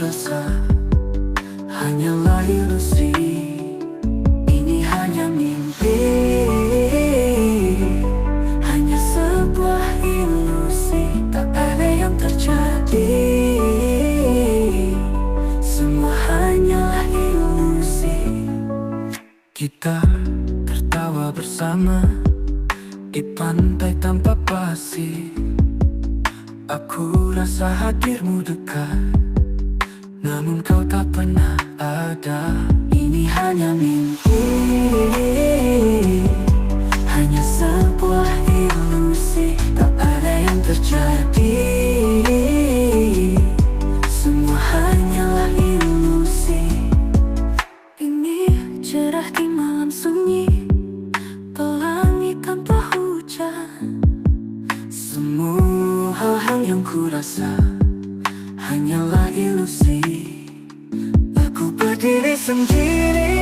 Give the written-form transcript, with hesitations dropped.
rasa hanyalah ilusi. Ini hanya mimpi, hanya sebuah ilusi. Tak ada yang terjadi, semua hanyalah ilusi. Kita tertawa bersama di pantai tanpa pasir. Aku rasa hadirmu dekat, namun kau tak pernah ada. Ini hanya mimpi, hanya sebuah ilusi. Tak ada yang terjadi, semua hanyalah ilusi. Ini cerah di malam sunyi, pelangi tanpa hujan. Semua hal-hal yang ku rasa hanyalah ilusi. Aku berdiri sendiri